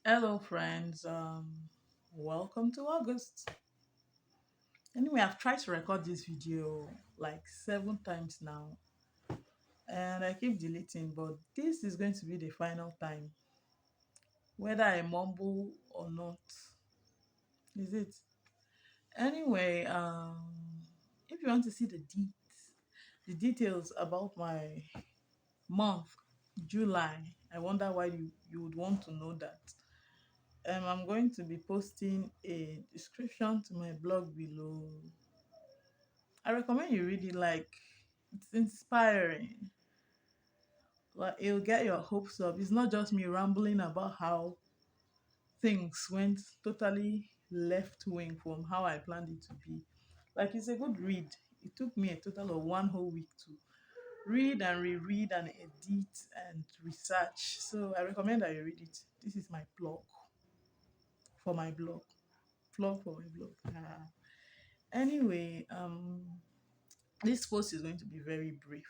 Hello, friends. Welcome to August. Anyway, I've tried to record this video like 7 times now, and I keep deleting, but this is going to be the final time. Whether I mumble or not, is it? Anyway, if you want to see the details about my month, July, I wonder why you would want to know that. I'm going to be posting a description to my blog below. I recommend you read it, like it's inspiring. Like it'll get your hopes up. It's not just me rambling about how things went totally left wing from how I planned it to be. Like it's a good read. It took me a total of 1 whole week to read and reread and edit and research. So I recommend that you read it. This is my blog for my blog. Plug for my blog. Anyway, this post is going to be very brief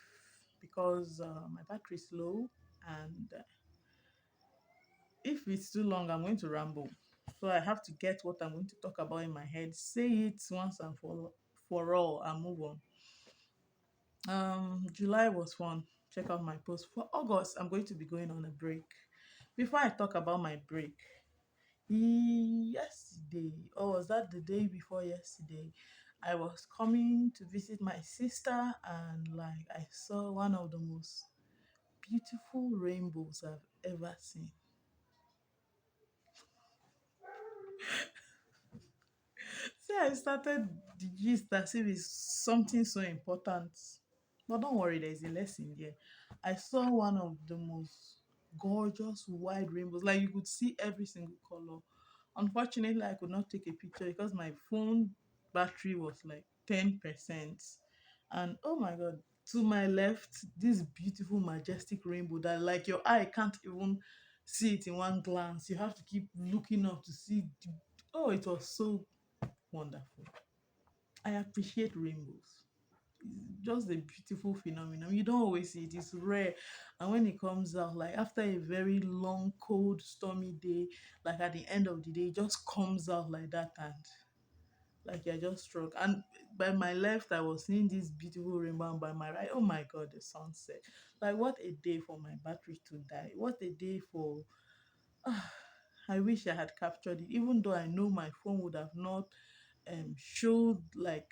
because my battery is low, and if it's too long, I'm going to ramble. So I have to get what I'm going to talk about in my head, say it once and for all, and move on. July was fun. Check out my post. For August, I'm going to be going on a break. Before I talk about my break, yesterday, or was that the day before yesterday, I was coming to visit my sister, and like I saw one of the most beautiful rainbows I've ever seen. See, I started the gist as if it's something so important. But don't worry, there's a lesson there. I saw one of the most gorgeous wide rainbows. Like you could see every single color. Unfortunately, I could not take a picture because my phone battery was like 10%. And oh my god, to my left, this beautiful, majestic rainbow that like your eye can't even see it in one glance. You have to keep looking up to see. Oh, it was so wonderful. I appreciate rainbows. It's just a beautiful phenomenon. You don't always see it, it's rare. And when it comes out, like after a very long, cold, stormy day, like at the end of the day, it just comes out like that, and like you're just struck. And by my left, I was seeing this beautiful rainbow, and by my right, oh my god, the sunset. Like what a day for my battery to die. What a day for I wish I had captured it, even though I know my phone would have not showed like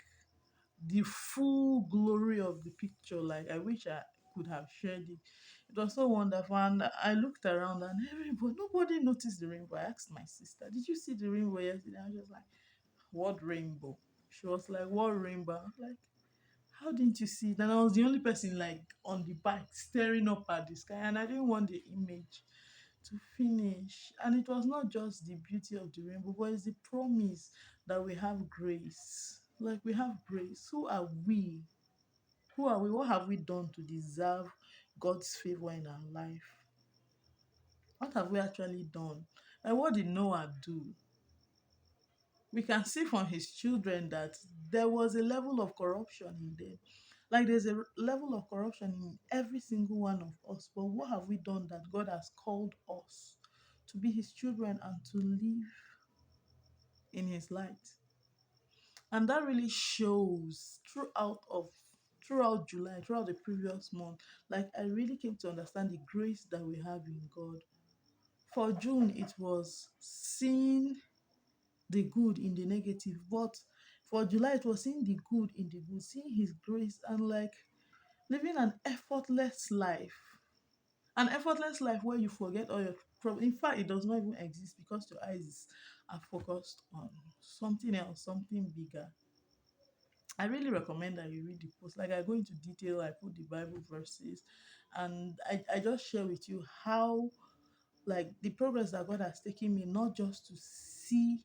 the full glory of the picture. Like I wish I could have shared it. It was so wonderful, and I looked around, and nobody noticed the rainbow. I asked my sister, "Did you see the rainbow yesterday?" I was just like, "What rainbow?" She was like, "What rainbow?" I was like, "How didn't you see it?" And I was the only person like on the bike staring up at the sky, and I didn't want the image to finish. And it was not just the beauty of the rainbow, but it's the promise that we have grace. Like we have grace. Who are we? Who are we? What have we done to deserve God's favor in our life? What have we actually done? And what did Noah do? We can see from his children that there was a level of corruption in them. Like there's a level of corruption in every single one of us. But what have we done that God has called us to be his children and to live in his light? And that really shows throughout July, throughout the previous month. Like I really came to understand the grace that we have in God. For June, it was seeing the good in the negative, but for July, it was seeing the good in the good, seeing his grace, and like living an effortless life. An effortless life where you forget all your problems. In fact, it does not even exist because your eyes are focused on something else, something bigger. I really recommend that you read the post. Like I go into detail, I put the Bible verses, and I just share with you how like the progress that God has taken me, not just to see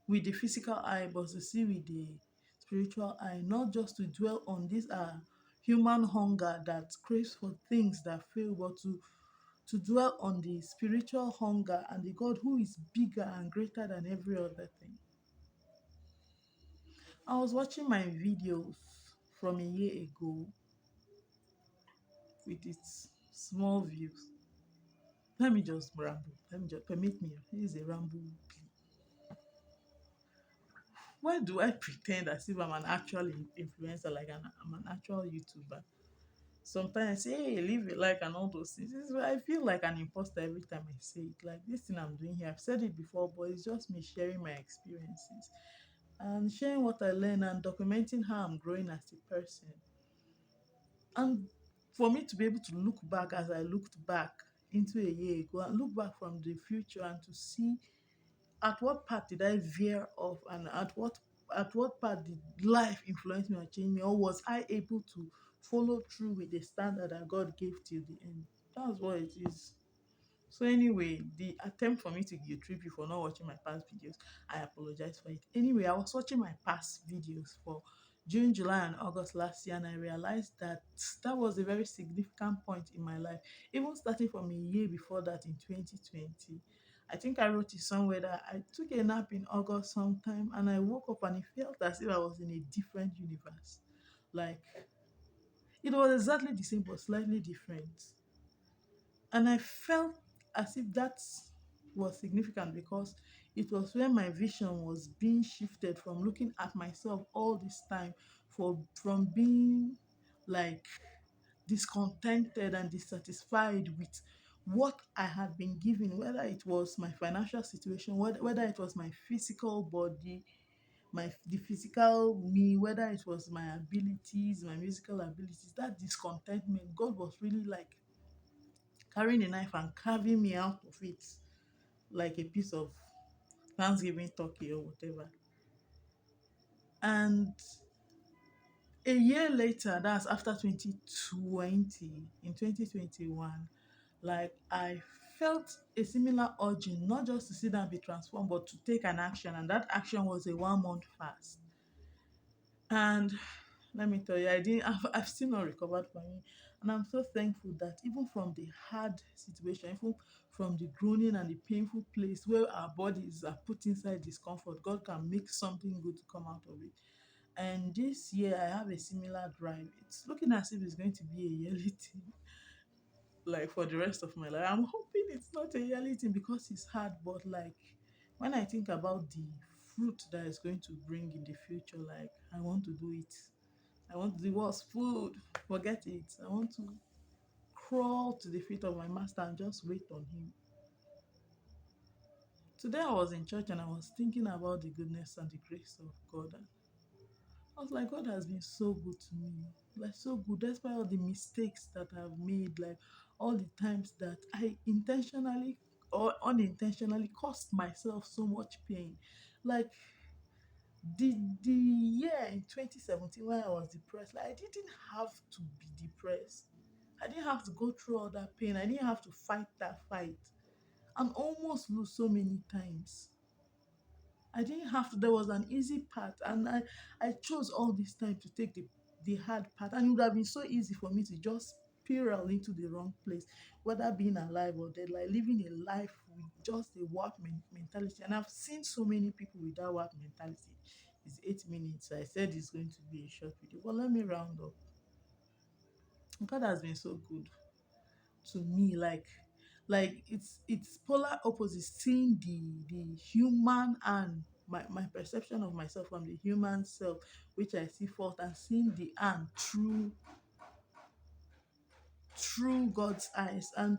with the physical eye, but to see with the spiritual eye, not just to dwell on this human hunger that craves for things that fail, but to dwell on the spiritual hunger and the God who is bigger and greater than every other thing. I was watching my videos from a year ago with it. Small views. Let me just ramble. Let me just permit me. This is a ramble plea. Why do I pretend as if I'm an actual influencer, like I'm an actual YouTuber? Sometimes I say, hey, leave a like and all those things. This is why I feel like an imposter every time I say it. Like this thing I'm doing here, I've said it before, but it's just me sharing my experiences and sharing what I learn and documenting how I'm growing as a person. And for me to be able to look back as I looked back into a year ago and look back from the future and to see at what part did I veer off and at what part did life influence me or change me, or was I able to follow through with the standard that God gave till the end? That's what it is. So anyway, the attempt for me to guilt trip you for not watching my past videos, I apologize for it. Anyway, I was watching my past videos for June, July, and August last year, and I realized that that was a very significant point in my life. Even starting from a year before that in 2020, I think I wrote it somewhere that I took a nap in August sometime, and I woke up and it felt as if I was in a different universe. Like it was exactly the same but slightly different. And I felt as if that was significant because it was where my vision was being shifted from looking at myself all this time for from being like discontented and dissatisfied with what I had been given, whether it was my financial situation, whether it was my physical body, the physical me, whether it was my abilities, my musical abilities, that discontentment, God was really like carrying a knife and carving me out of it like a piece of Thanksgiving turkey or whatever. And a year later, that's after 2020, in 2021, like I felt a similar urging, not just to sit down and be transformed, but to take an action. And that action was a 1 month fast. And let me tell you, I've still not recovered from it. And I'm so thankful that even from the hard situation, even from the groaning and the painful place where our bodies are put inside discomfort, God can make something good to come out of it. And this year, I have a similar drive. It's looking as if it's going to be a yearly thing, like for the rest of my life. I'm hoping it's not a yearly thing because it's hard, but like when I think about the fruit that it's going to bring in the future, like I want to do it. I want to do what's food. Forget it. I want to crawl to the feet of my master and just wait on him. Today I was in church and I was thinking about the goodness and the grace of God. And I was like, God has been so good to me. Like so good, despite all the mistakes that I've made, like all the times that I intentionally or unintentionally caused myself so much pain. Like the year in 2017 when I was depressed, like I didn't have to be depressed. I didn't have to go through all that pain. I didn't have to fight that fight and almost lose so many times. I didn't have to. There was an easy path, and I chose all this time to take the hard path, and it would have been so easy for me to just spiral into the wrong place, whether being alive or dead, like living a life with just a work mentality. And I've seen so many people with that work mentality. It's 8 minutes. I said it's going to be a short video, but let me round up. God has been so good to me, like it's polar opposite, seeing the human and my perception of myself from the human self, which I see fault, and seeing the and through God's eyes. And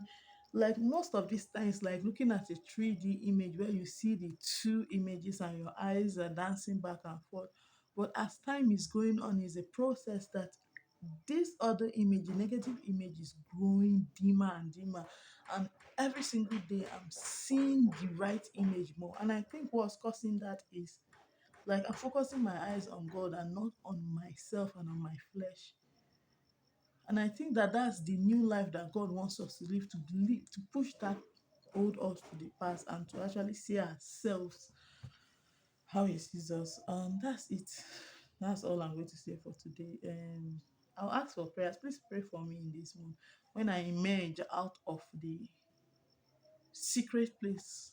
like most of these times, like looking at a 3D image where you see the two images and your eyes are dancing back and forth. But as time is going on, is a process that this other image, the negative image, is growing dimmer and dimmer. And every single day, I'm seeing the right image more. And I think what's causing that is like I'm focusing my eyes on God and not on myself and on my flesh. And I think that that's the new life that God wants us to live, to push that old us to the past and to actually see ourselves how He sees us. That's it. That's all I'm going to say for today. I'll ask for prayers. Please pray for me in this month when I emerge out of the secret place.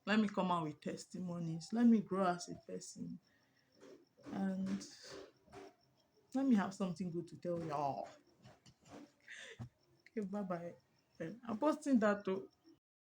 Let me come out with testimonies. Let me grow as a person. And let me have something good to tell y'all. Okay, bye bye. I'm posting that too.